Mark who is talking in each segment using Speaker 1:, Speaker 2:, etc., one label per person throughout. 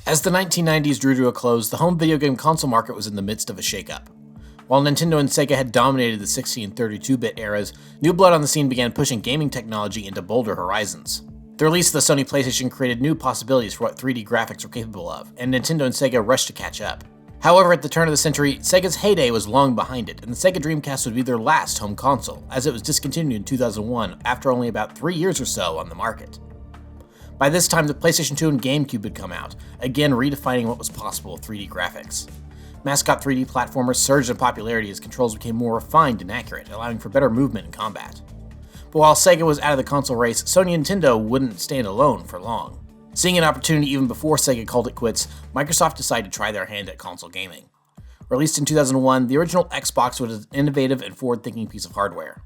Speaker 1: As the 1990s drew to a close, the home video game console market was in the midst of a shakeup. While Nintendo and Sega had dominated the 60 and 32-bit eras, new blood on the scene began pushing gaming technology into bolder horizons. The release of the Sony PlayStation created new possibilities for what 3D graphics were capable of, and Nintendo and Sega rushed to catch up. However, at the turn of the century, Sega's heyday was long behind it, and the Sega Dreamcast would be their last home console, as it was discontinued in 2001 after only about 3 years or so on the market. By this time, the PlayStation 2 and GameCube had come out, again redefining what was possible with 3D graphics. Mascot 3D platformers surged in popularity as controls became more refined and accurate, allowing for better movement and combat. But while Sega was out of the console race, Sony and Nintendo wouldn't stand alone for long. Seeing an opportunity even before Sega called it quits, Microsoft decided to try their hand at console gaming. Released in 2001, the original Xbox was an innovative and forward-thinking piece of hardware.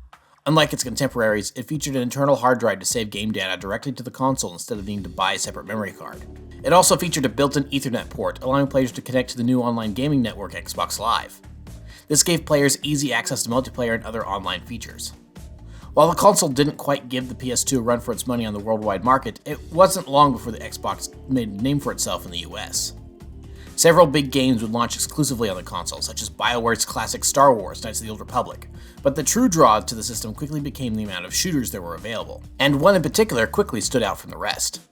Speaker 1: Unlike its contemporaries, it featured an internal hard drive to save game data directly to the console instead of needing to buy a separate memory card. It also featured a built-in Ethernet port, allowing players to connect to the new online gaming network Xbox Live. This gave players easy access to multiplayer and other online features. While the console didn't quite give the PS2 a run for its money on the worldwide market, it wasn't long before the Xbox made a name for itself in the US. Several big games would launch exclusively on the console, such as BioWare's classic Star Wars: Knights of the Old Republic, but the true draw to the system quickly became the amount of shooters there were available, and one in particular quickly stood out from the rest.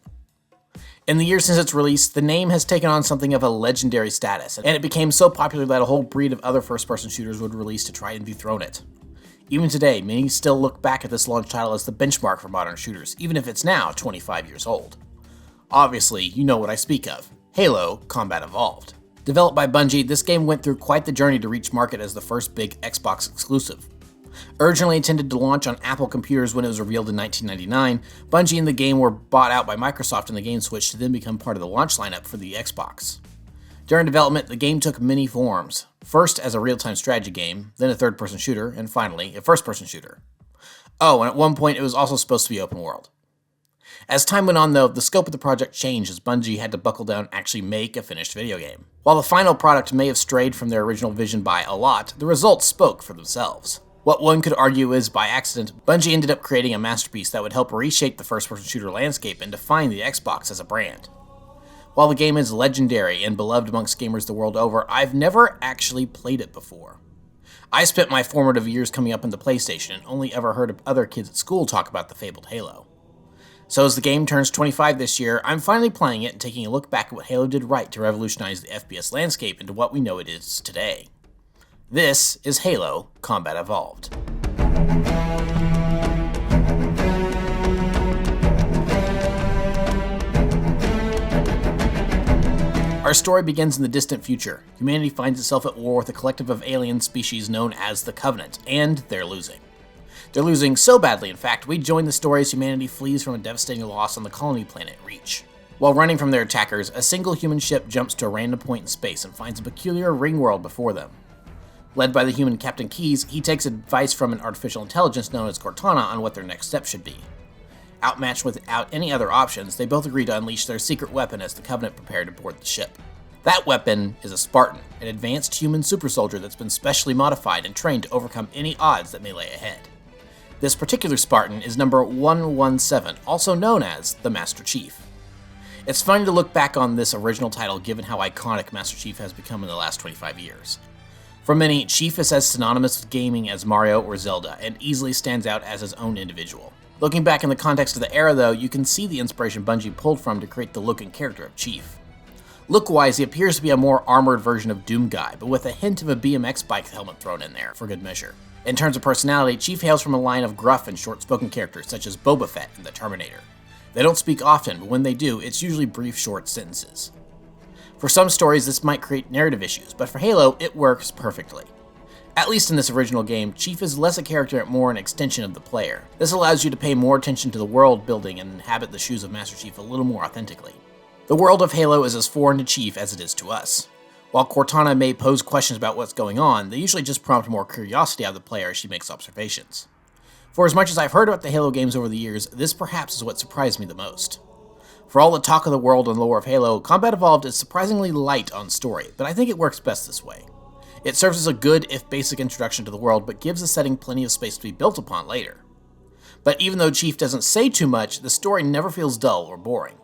Speaker 1: In the years since its release, the name has taken on something of a legendary status, and it became so popular that a whole breed of other first-person shooters would release to try and dethrone it. Even today, many still look back at this launch title as the benchmark for modern shooters, even if it's now 25 years old. Obviously, you know what I speak of. Halo: Combat Evolved. Developed by Bungie, this game went through quite the journey to reach market as the first big Xbox exclusive. Originally intended to launch on Apple computers when it was revealed in 1999, Bungie and the game were bought out by Microsoft and the game switched to then become part of the launch lineup for the Xbox. During development, the game took many forms, first as a real-time strategy game, then a third-person shooter, and finally, a first-person shooter. Oh, and at one point it was also supposed to be open world. As time went on though, the scope of the project changed as Bungie had to buckle down and actually make a finished video game. While the final product may have strayed from their original vision by a lot, the results spoke for themselves. What one could argue is, by accident, Bungie ended up creating a masterpiece that would help reshape the first-person shooter landscape and define the Xbox as a brand. While the game is legendary and beloved amongst gamers the world over, I've never actually played it before. I spent my formative years coming up into PlayStation and only ever heard of other kids at school talk about the fabled Halo. So as the game turns 25 this year, I'm finally playing it and taking a look back at what Halo did right to revolutionize the FPS landscape into what we know it is today. This is Halo: Combat Evolved. Our story begins in the distant future. Humanity finds itself at war with a collective of alien species known as the Covenant, and they're losing. They're losing so badly, in fact, we join the story as humanity flees from a devastating loss on the colony planet Reach. While running from their attackers, a single human ship jumps to a random point in space and finds a peculiar ring world before them. Led by the human Captain Keyes, he takes advice from an artificial intelligence known as Cortana on what their next step should be. Outmatched without any other options, they both agree to unleash their secret weapon as the Covenant prepare to board the ship. That weapon is a Spartan, an advanced human super soldier that's been specially modified and trained to overcome any odds that may lay ahead. This particular Spartan is number 117, also known as the Master Chief. It's funny to look back on this original title given how iconic Master Chief has become in the last 25 years. For many, Chief is as synonymous with gaming as Mario or Zelda, and easily stands out as his own individual. Looking back in the context of the era though, you can see the inspiration Bungie pulled from to create the look and character of Chief. Look-wise, he appears to be a more armored version of Doom Guy, but with a hint of a BMX bike helmet thrown in there, for good measure. In terms of personality, Chief hails from a line of gruff and short-spoken characters such as Boba Fett and the Terminator. They don't speak often, but when they do, it's usually brief, short sentences. For some stories, this might create narrative issues, but for Halo, it works perfectly. At least in this original game, Chief is less a character and more an extension of the player. This allows you to pay more attention to the world building and inhabit the shoes of Master Chief a little more authentically. The world of Halo is as foreign to Chief as it is to us. While Cortana may pose questions about what's going on, they usually just prompt more curiosity out of the player as she makes observations. For as much as I've heard about the Halo games over the years, this perhaps is what surprised me the most. For all the talk of the world and lore of Halo, Combat Evolved is surprisingly light on story, but I think it works best this way. It serves as a good, if basic, introduction to the world, but gives the setting plenty of space to be built upon later. But even though Chief doesn't say too much, the story never feels dull or boring.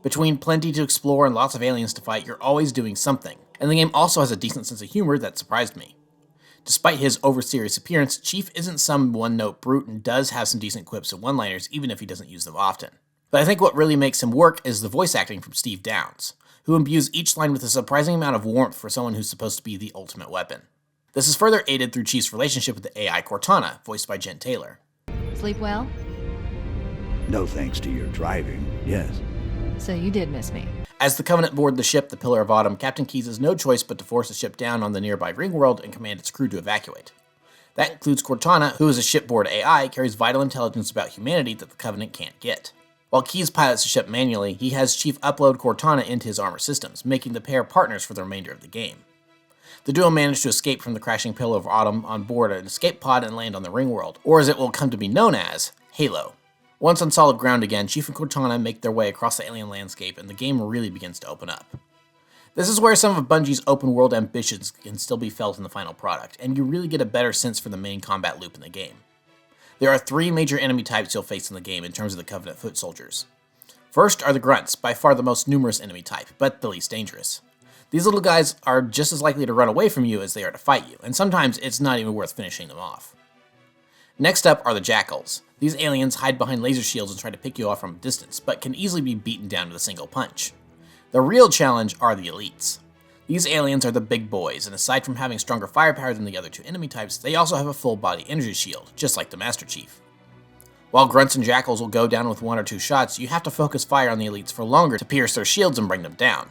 Speaker 1: Between plenty to explore and lots of aliens to fight, you're always doing something, and the game also has a decent sense of humor that surprised me. Despite his over-serious appearance, Chief isn't some one-note brute and does have some decent quips and one-liners even if he doesn't use them often. But I think what really makes him work is the voice acting from Steve Downes, who imbues each line with a surprising amount of warmth for someone who's supposed to be the ultimate weapon. This is further aided through Chief's relationship with the AI Cortana, voiced by Jen Taylor.
Speaker 2: Sleep well?
Speaker 3: No thanks to your driving, yes.
Speaker 2: So you did miss me.
Speaker 1: As the Covenant board the ship, the Pillar of Autumn, Captain Keyes has no choice but to force the ship down on the nearby ring world and command its crew to evacuate. That includes Cortana, who is a shipboard AI, carries vital intelligence about humanity that the Covenant can't get. While Keyes pilots the ship manually, he has Chief upload Cortana into his armor systems, making the pair partners for the remainder of the game. The duo manage to escape from the crashing Pillar of Autumn on board an escape pod and land on the ring world, or as it will come to be known as, Halo. Once on solid ground again, Chief and Cortana make their way across the alien landscape and the game really begins to open up. This is where some of Bungie's open world ambitions can still be felt in the final product, and you really get a better sense for the main combat loop in the game. There are 3 major enemy types you'll face in the game in terms of the Covenant foot soldiers. First are the Grunts, by far the most numerous enemy type, but the least dangerous. These little guys are just as likely to run away from you as they are to fight you, and sometimes it's not even worth finishing them off. Next up are the Jackals. These aliens hide behind laser shields and try to pick you off from a distance, but can easily be beaten down with a single punch. The real challenge are the Elites. These aliens are the big boys, and aside from having stronger firepower than the other 2 enemy types, they also have a full body energy shield, just like the Master Chief. While Grunts and Jackals will go down with 1 or 2 shots, you have to focus fire on the Elites for longer to pierce their shields and bring them down.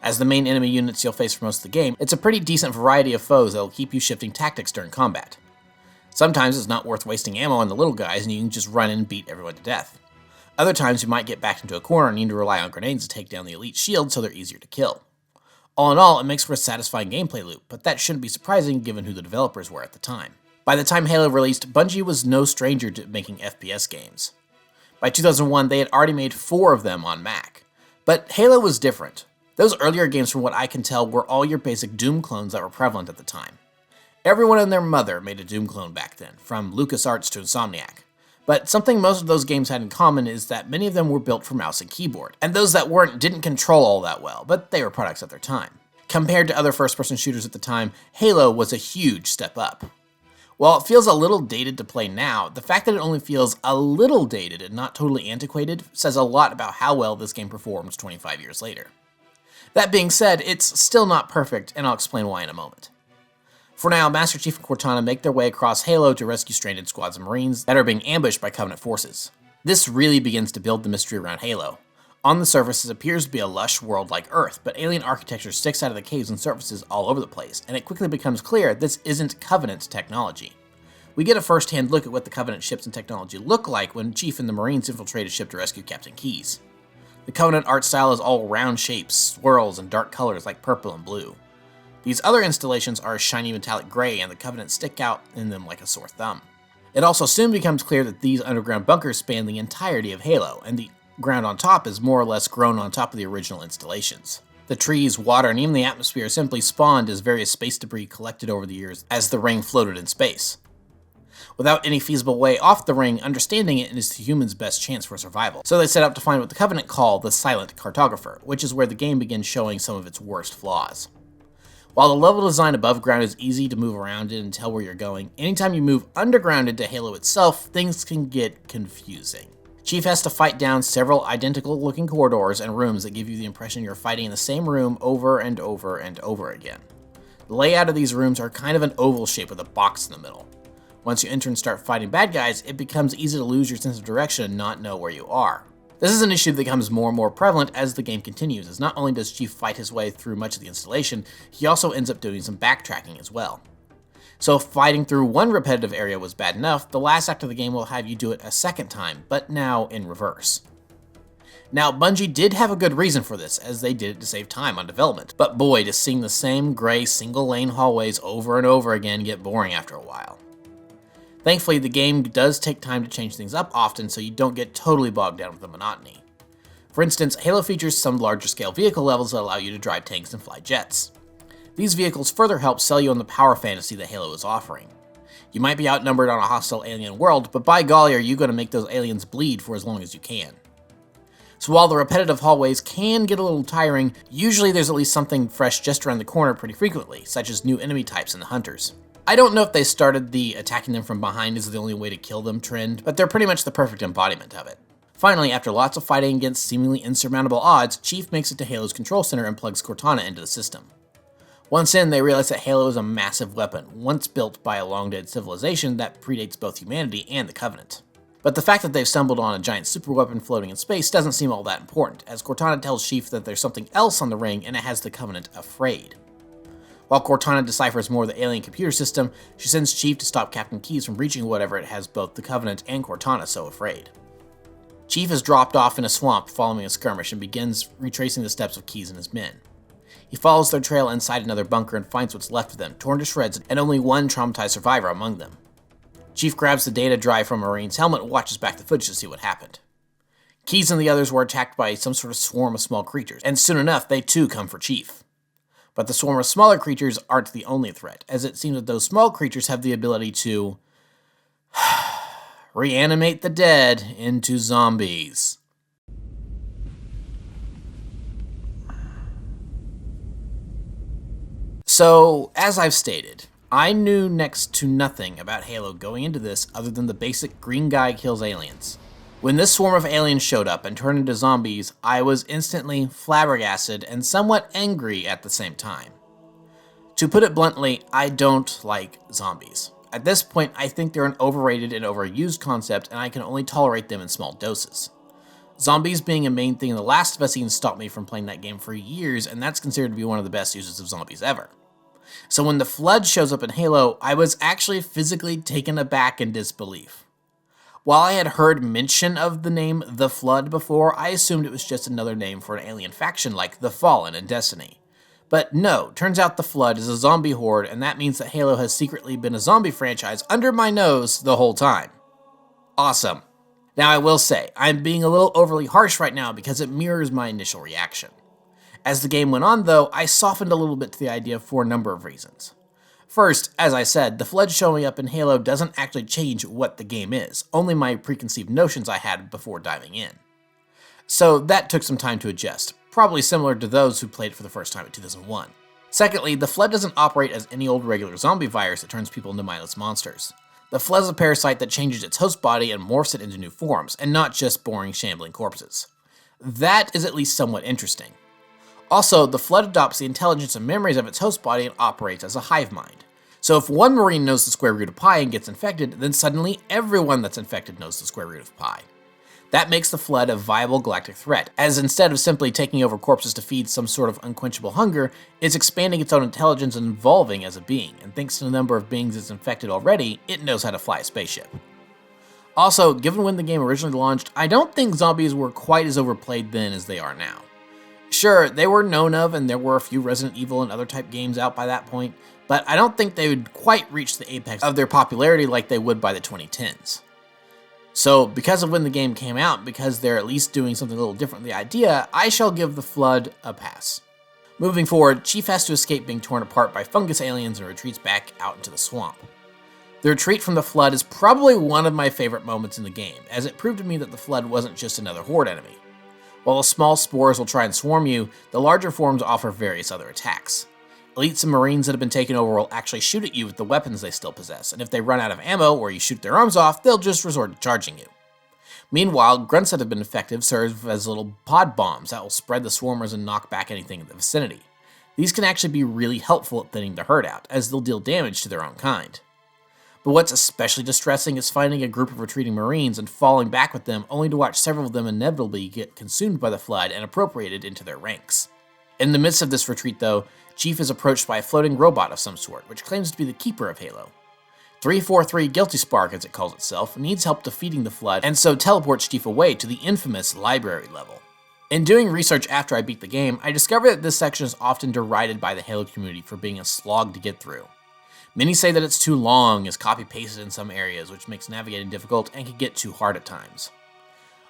Speaker 1: As the main enemy units you'll face for most of the game, it's a pretty decent variety of foes that will keep you shifting tactics during combat. Sometimes it's not worth wasting ammo on the little guys and you can just run in and beat everyone to death. Other times you might get backed into a corner and need to rely on grenades to take down the elite shield so they're easier to kill. All in all, it makes for a satisfying gameplay loop, but that shouldn't be surprising given who the developers were at the time. By the time Halo released, Bungie was no stranger to making FPS games. By 2001, they had already made 4 of them on Mac. But Halo was different. Those earlier games, from what I can tell, were all your basic Doom clones that were prevalent at the time. Everyone and their mother made a Doom clone back then, from LucasArts to Insomniac. But something most of those games had in common is that many of them were built for mouse and keyboard, and those that weren't didn't control all that well, but they were products of their time. Compared to other first-person shooters at the time, Halo was a huge step up. While it feels a little dated to play now, the fact that it only feels a little dated and not totally antiquated says a lot about how well this game performs 25 years later. That being said, it's still not perfect, and I'll explain why in a moment. For now, Master Chief and Cortana make their way across Halo to rescue stranded squads of Marines that are being ambushed by Covenant forces. This really begins to build the mystery around Halo. On the surface, it appears to be a lush world like Earth, but alien architecture sticks out of the caves and surfaces all over the place, and it quickly becomes clear this isn't Covenant technology. We get a first-hand look at what the Covenant ships and technology look like when Chief and the Marines infiltrate a ship to rescue Captain Keyes. The Covenant art style is all round shapes, swirls, and dark colors like purple and blue. These other installations are a shiny metallic gray, and the Covenant stick out in them like a sore thumb. It also soon becomes clear that these underground bunkers span the entirety of Halo, and the ground on top is more or less grown on top of the original installations. The trees, water, and even the atmosphere simply spawned as various space debris collected over the years as the ring floated in space. Without any feasible way off the ring, understanding it is the humans' best chance for survival, so they set out to find what the Covenant call the Silent Cartographer, which is where the game begins showing some of its worst flaws. While the level design above ground is easy to move around in and tell where you're going, anytime you move underground into Halo itself, things can get confusing. Chief has to fight down several identical looking corridors and rooms that give you the impression you're fighting in the same room over and over and over again. The layout of these rooms are kind of an oval shape with a box in the middle. Once you enter and start fighting bad guys, it becomes easy to lose your sense of direction and not know where you are. This is an issue that becomes more and more prevalent as the game continues, as not only does Chief fight his way through much of the installation, he also ends up doing some backtracking as well. So if fighting through one repetitive area was bad enough, the last act of the game will have you do it a second time, but now in reverse. Now, Bungie did have a good reason for this, as they did it to save time on development, but boy, does seeing the same gray single-lane hallways over and over again get boring after a while. Thankfully, the game does take time to change things up often so you don't get totally bogged down with the monotony. For instance, Halo features some larger scale vehicle levels that allow you to drive tanks and fly jets. These vehicles further help sell you on the power fantasy that Halo is offering. You might be outnumbered on a hostile alien world, but by golly are you going to make those aliens bleed for as long as you can. So while the repetitive hallways can get a little tiring, usually there's at least something fresh just around the corner pretty frequently, such as new enemy types in the hunters. I don't know if they started the attacking them from behind is the only way to kill them trend, but they're pretty much the perfect embodiment of it. Finally, after lots of fighting against seemingly insurmountable odds, Chief makes it to Halo's control center and plugs Cortana into the system. Once in, they realize that Halo is a massive weapon, once built by a long-dead civilization that predates both humanity and the Covenant. But the fact that they've stumbled on a giant superweapon floating in space doesn't seem all that important, as Cortana tells Chief that there's something else on the ring and it has the Covenant afraid. While Cortana deciphers more of the alien computer system, she sends Chief to stop Captain Keyes from reaching whatever it has both the Covenant and Cortana so afraid. Chief is dropped off in a swamp following a skirmish and begins retracing the steps of Keyes and his men. He follows their trail inside another bunker and finds what's left of them, torn to shreds, and only one traumatized survivor among them. Chief grabs the data drive from a Marine's helmet and watches back the footage to see what happened. Keyes and the others were attacked by some sort of swarm of small creatures, and soon enough, they too come for Chief. But the swarm of smaller creatures aren't the only threat, as it seems that those small creatures have the ability to reanimate the dead into zombies. So, as I've stated, I knew next to nothing about Halo going into this other than the basic green guy kills aliens. When this swarm of aliens showed up and turned into zombies, I was instantly flabbergasted and somewhat angry at the same time. To put it bluntly, I don't like zombies. At this point, I think they're an overrated and overused concept, and I can only tolerate them in small doses. Zombies being a main thing in The Last of Us even stopped me from playing that game for years, and that's considered to be one of the best uses of zombies ever. So when the Flood shows up in Halo, I was actually physically taken aback in disbelief. While I had heard mention of the name The Flood before, I assumed it was just another name for an alien faction like The Fallen in Destiny. But no, turns out The Flood is a zombie horde, and that means that Halo has secretly been a zombie franchise under my nose the whole time. Awesome. Now I will say, I'm being a little overly harsh right now because it mirrors my initial reaction. As the game went on though, I softened a little bit to the idea for a number of reasons. First, as I said, the Flood showing up in Halo doesn't actually change what the game is, only my preconceived notions I had before diving in. So that took some time to adjust, probably similar to those who played it for the first time in 2001. Secondly, the Flood doesn't operate as any old regular zombie virus that turns people into mindless monsters. The Flood is a parasite that changes its host body and morphs it into new forms, and not just boring, shambling corpses. That is at least somewhat interesting. Also, the Flood adopts the intelligence and memories of its host body and operates as a hive mind. So if one Marine knows the square root of pi and gets infected, then suddenly everyone that's infected knows the square root of pi. That makes the Flood a viable galactic threat, as instead of simply taking over corpses to feed some sort of unquenchable hunger, it's expanding its own intelligence and evolving as a being, and thanks to the number of beings it's infected already, it knows how to fly a spaceship. Also, given when the game originally launched, I don't think zombies were quite as overplayed then as they are now. Sure, they were known of, and there were a few Resident Evil and other type games out by that point, but I don't think they would quite reach the apex of their popularity like they would by the 2010s. So, because of when the game came out, because they're at least doing something a little different with the idea, I shall give the Flood a pass. Moving forward, Chief has to escape being torn apart by fungus aliens and retreats back out into the swamp. The retreat from the Flood is probably one of my favorite moments in the game, as it proved to me that the Flood wasn't just another horde enemy. While the small spores will try and swarm you, the larger forms offer various other attacks. Elites and Marines that have been taken over will actually shoot at you with the weapons they still possess, and if they run out of ammo or you shoot their arms off, they'll just resort to charging you. Meanwhile, grunts that have been effective serve as little pod bombs that will spread the swarmers and knock back anything in the vicinity. These can actually be really helpful at thinning the herd out, as they'll deal damage to their own kind. But what's especially distressing is finding a group of retreating Marines and falling back with them only to watch several of them inevitably get consumed by the Flood and appropriated into their ranks. In the midst of this retreat though, Chief is approached by a floating robot of some sort, which claims to be the keeper of Halo. 343 Guilty Spark, as it calls itself, needs help defeating the Flood, and so teleports Chief away to the infamous library level. In doing research after I beat the game, I discovered that this section is often derided by the Halo community for being a slog to get through. Many say that it's too long, is copy-pasted in some areas, which makes navigating difficult and can get too hard at times.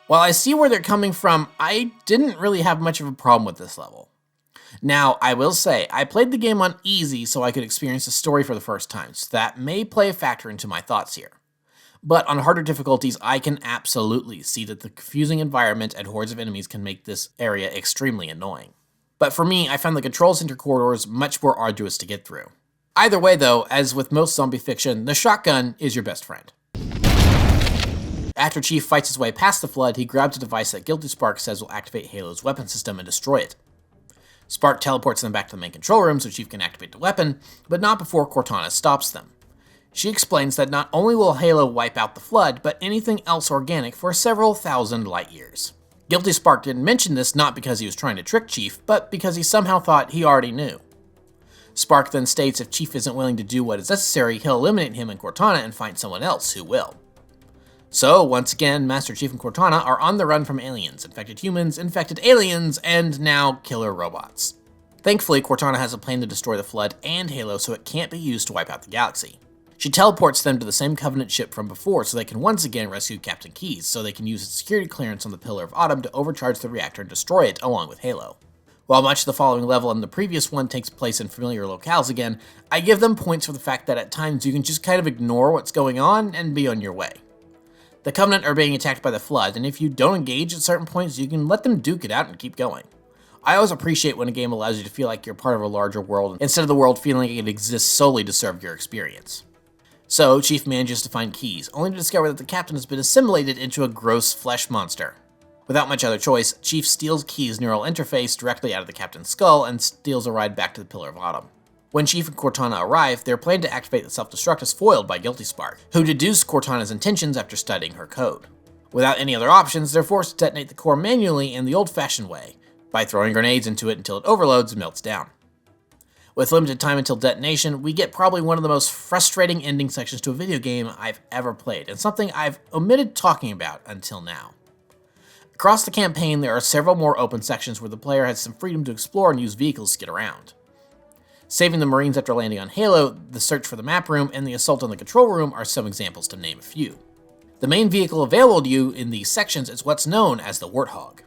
Speaker 1: While I see where they're coming from, I didn't really have much of a problem with this level. Now, I will say, I played the game on easy so I could experience the story for the first time, so that may play a factor into my thoughts here. But on harder difficulties, I can absolutely see that the confusing environment and hordes of enemies can make this area extremely annoying. But for me, I found the control center corridors much more arduous to get through. Either way though, as with most zombie fiction, the shotgun is your best friend. After Chief fights his way past the flood, he grabs a device that Guilty Spark says will activate Halo's weapon system and destroy it. Spark teleports them back to the main control room so Chief can activate the weapon, but not before Cortana stops them. She explains that not only will Halo wipe out the flood, but anything else organic for several thousand light years. Guilty Spark didn't mention this not because he was trying to trick Chief, but because he somehow thought he already knew. Spark then states if Chief isn't willing to do what is necessary, he'll eliminate him and Cortana and find someone else who will. So, once again, Master Chief and Cortana are on the run from aliens, infected humans, infected aliens, and now killer robots. Thankfully, Cortana has a plan to destroy the Flood and Halo so it can't be used to wipe out the galaxy. She teleports them to the same Covenant ship from before so they can once again rescue Captain Keyes, so they can use its security clearance on the Pillar of Autumn to overcharge the reactor and destroy it along with Halo. While much of the following level and the previous one takes place in familiar locales again, I give them points for the fact that at times you can just kind of ignore what's going on and be on your way. The Covenant are being attacked by the Flood, and if you don't engage at certain points, you can let them duke it out and keep going. I always appreciate when a game allows you to feel like you're part of a larger world, instead of the world feeling like it exists solely to serve your experience. So, Chief manages to find Keyes, only to discover that the Captain has been assimilated into a gross flesh monster. Without much other choice, Chief steals Keyes' neural interface directly out of the Captain's skull and steals a ride back to the Pillar of Autumn. When Chief and Cortana arrive, their plan to activate the self-destruct is foiled by Guilty Spark, who deduced Cortana's intentions after studying her code. Without any other options, they're forced to detonate the core manually in the old-fashioned way, by throwing grenades into it until it overloads and melts down. With limited time until detonation, we get probably one of the most frustrating ending sections to a video game I've ever played, and something I've omitted talking about until now. Across the campaign, there are several more open sections where the player has some freedom to explore and use vehicles to get around. Saving the Marines after landing on Halo, the search for the map room, and the assault on the control room are some examples to name a few. The main vehicle available to you in these sections is what's known as the Warthog.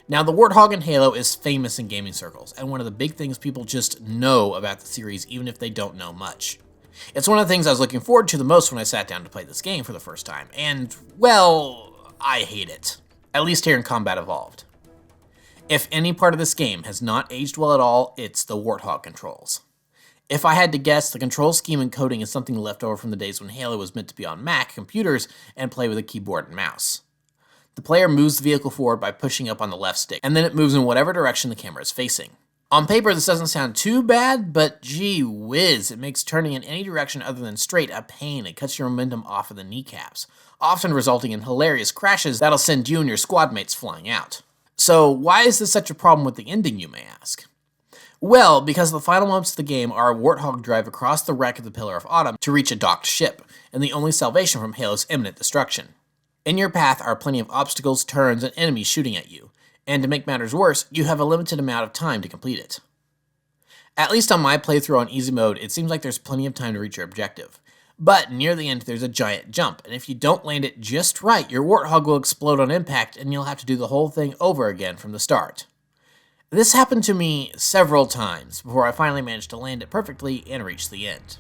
Speaker 1: Now, the Warthog in Halo is famous in gaming circles, and one of the big things people just know about the series even if they don't know much. It's one of the things I was looking forward to the most when I sat down to play this game for the first time, and, well, I hate it. At least here in Combat Evolved. If any part of this game has not aged well at all, it's the Warthog controls. If I had to guess, the control scheme and coding is something left over from the days when Halo was meant to be on Mac computers and play with a keyboard and mouse. The player moves the vehicle forward by pushing up on the left stick, and then it moves in whatever direction the camera is facing. On paper, this doesn't sound too bad, but gee whiz, it makes turning in any direction other than straight a pain and cuts your momentum off of the kneecaps, often resulting in hilarious crashes that'll send you and your squad mates flying out. So why is this such a problem with the ending, you may ask? Well, because the final moments of the game are a Warthog drive across the wreck of the Pillar of Autumn to reach a docked ship, and the only salvation from Halo's imminent destruction. In your path are plenty of obstacles, turns, and enemies shooting at you, and to make matters worse, you have a limited amount of time to complete it. At least on my playthrough on easy mode, it seems like there's plenty of time to reach your objective. But near the end, there's a giant jump, and if you don't land it just right, your Warthog will explode on impact, and you'll have to do the whole thing over again from the start. This happened to me several times before I finally managed to land it perfectly and reach the end.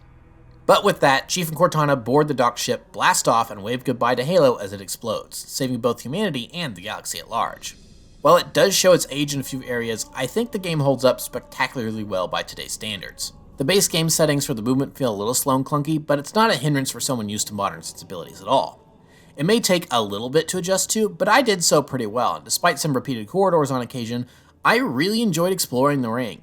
Speaker 1: But with that, Chief and Cortana board the docked ship, blast off, and wave goodbye to Halo as it explodes, saving both humanity and the galaxy at large. While it does show its age in a few areas, I think the game holds up spectacularly well by today's standards. The base game settings for the movement feel a little slow and clunky, but it's not a hindrance for someone used to modern sensibilities at all. It may take a little bit to adjust to, but I did so pretty well, and despite some repeated corridors on occasion, I really enjoyed exploring the ring.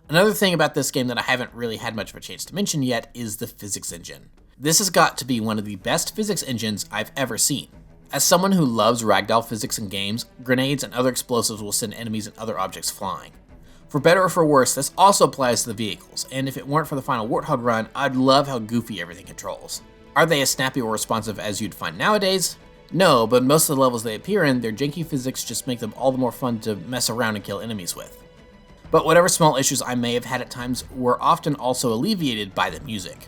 Speaker 1: Another thing about this game that I haven't really had much of a chance to mention yet is the physics engine. This has got to be one of the best physics engines I've ever seen. As someone who loves ragdoll physics in games, grenades and other explosives will send enemies and other objects flying. For better or for worse, this also applies to the vehicles, and if it weren't for the final Warthog run, I'd love how goofy everything controls. Are they as snappy or responsive as you'd find nowadays? No, but most of the levels they appear in, their janky physics just make them all the more fun to mess around and kill enemies with. But whatever small issues I may have had at times were often also alleviated by the music.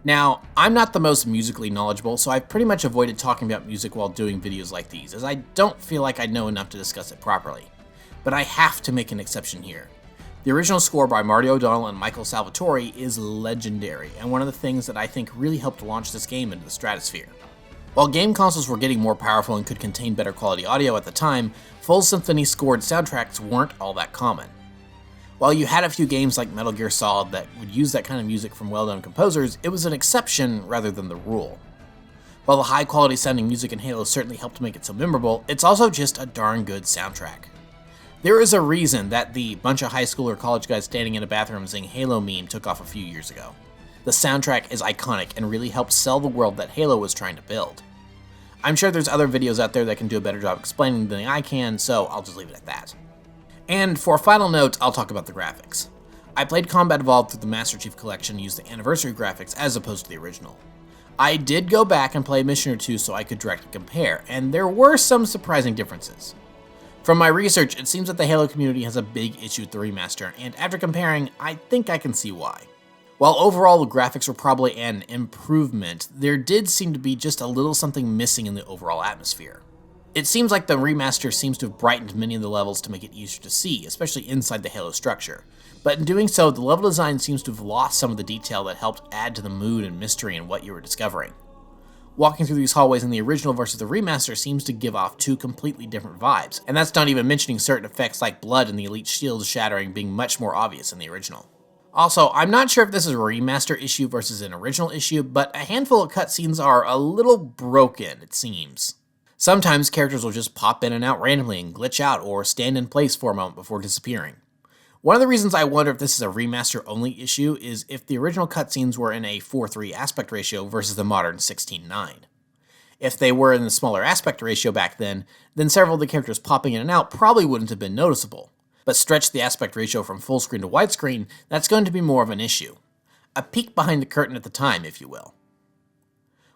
Speaker 1: Now, I'm not the most musically knowledgeable, so I've pretty much avoided talking about music while doing videos like these, as I don't feel like I know enough to discuss it properly. But I have to make an exception here. The original score by Marty O'Donnell and Michael Salvatore is legendary, and one of the things that I think really helped launch this game into the stratosphere. While game consoles were getting more powerful and could contain better quality audio at the time, full symphony-scored soundtracks weren't all that common. While you had a few games like Metal Gear Solid that would use that kind of music from well-known composers, it was an exception rather than the rule. While the high-quality sounding music in Halo certainly helped to make it so memorable, it's also just a darn good soundtrack. There is a reason that the bunch of high school or college guys standing in a bathroom singing Halo meme took off a few years ago. The soundtrack is iconic and really helped sell the world that Halo was trying to build. I'm sure there's other videos out there that can do a better job explaining than I can, so I'll just leave it at that. And for a final note, I'll talk about the graphics. I played Combat Evolved through the Master Chief Collection and used the anniversary graphics as opposed to the original. I did go back and play a mission or two so I could directly compare, and there were some surprising differences. From my research, it seems that the Halo community has a big issue with the remaster, and after comparing, I think I can see why. While overall the graphics were probably an improvement, there did seem to be just a little something missing in the overall atmosphere. It seems like the remaster seems to have brightened many of the levels to make it easier to see, especially inside the Halo structure. But in doing so, the level design seems to have lost some of the detail that helped add to the mood and mystery in what you were discovering. Walking through these hallways in the original versus the remaster seems to give off two completely different vibes, and that's not even mentioning certain effects like blood and the elite shield shattering being much more obvious in the original. Also, I'm not sure if this is a remaster issue versus an original issue, but a handful of cutscenes are a little broken, it seems. Sometimes characters will just pop in and out randomly and glitch out or stand in place for a moment before disappearing. One of the reasons I wonder if this is a remaster-only issue is if the original cutscenes were in a 4:3 aspect ratio versus the modern 16:9. If they were in the smaller aspect ratio back then several of the characters popping in and out probably wouldn't have been noticeable. But stretch the aspect ratio from full screen to widescreen, that's going to be more of an issue. A peek behind the curtain at the time, if you will.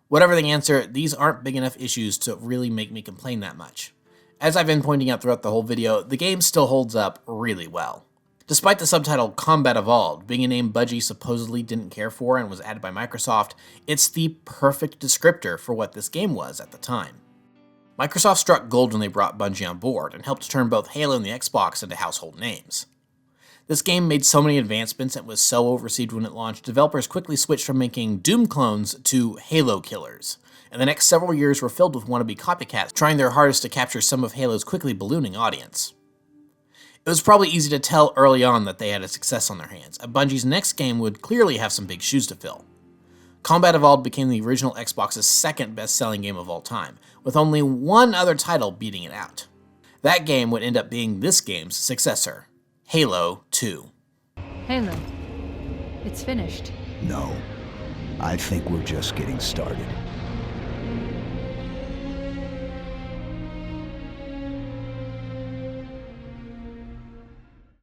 Speaker 1: Whatever the answer, these aren't big enough issues to really make me complain that much. As I've been pointing out throughout the whole video, the game still holds up really well. Despite the subtitle Combat Evolved being a name Bungie supposedly didn't care for and was added by Microsoft, it's the perfect descriptor for what this game was at the time. Microsoft struck gold when they brought Bungie on board and helped turn both Halo and the Xbox into household names. This game made so many advancements and was so well-received when it launched, developers quickly switched from making Doom clones to Halo killers, and the next several years were filled with wannabe copycats trying their hardest to capture some of Halo's quickly ballooning audience. It was probably easy to tell early on that they had a success on their hands, and Bungie's next game would clearly have some big shoes to fill. Combat Evolved became the original Xbox's second best-selling game of all time, with only one other title beating it out. That game would end up being this game's successor, Halo 2.
Speaker 2: Halo. It's finished.
Speaker 3: No. I think we're just getting started.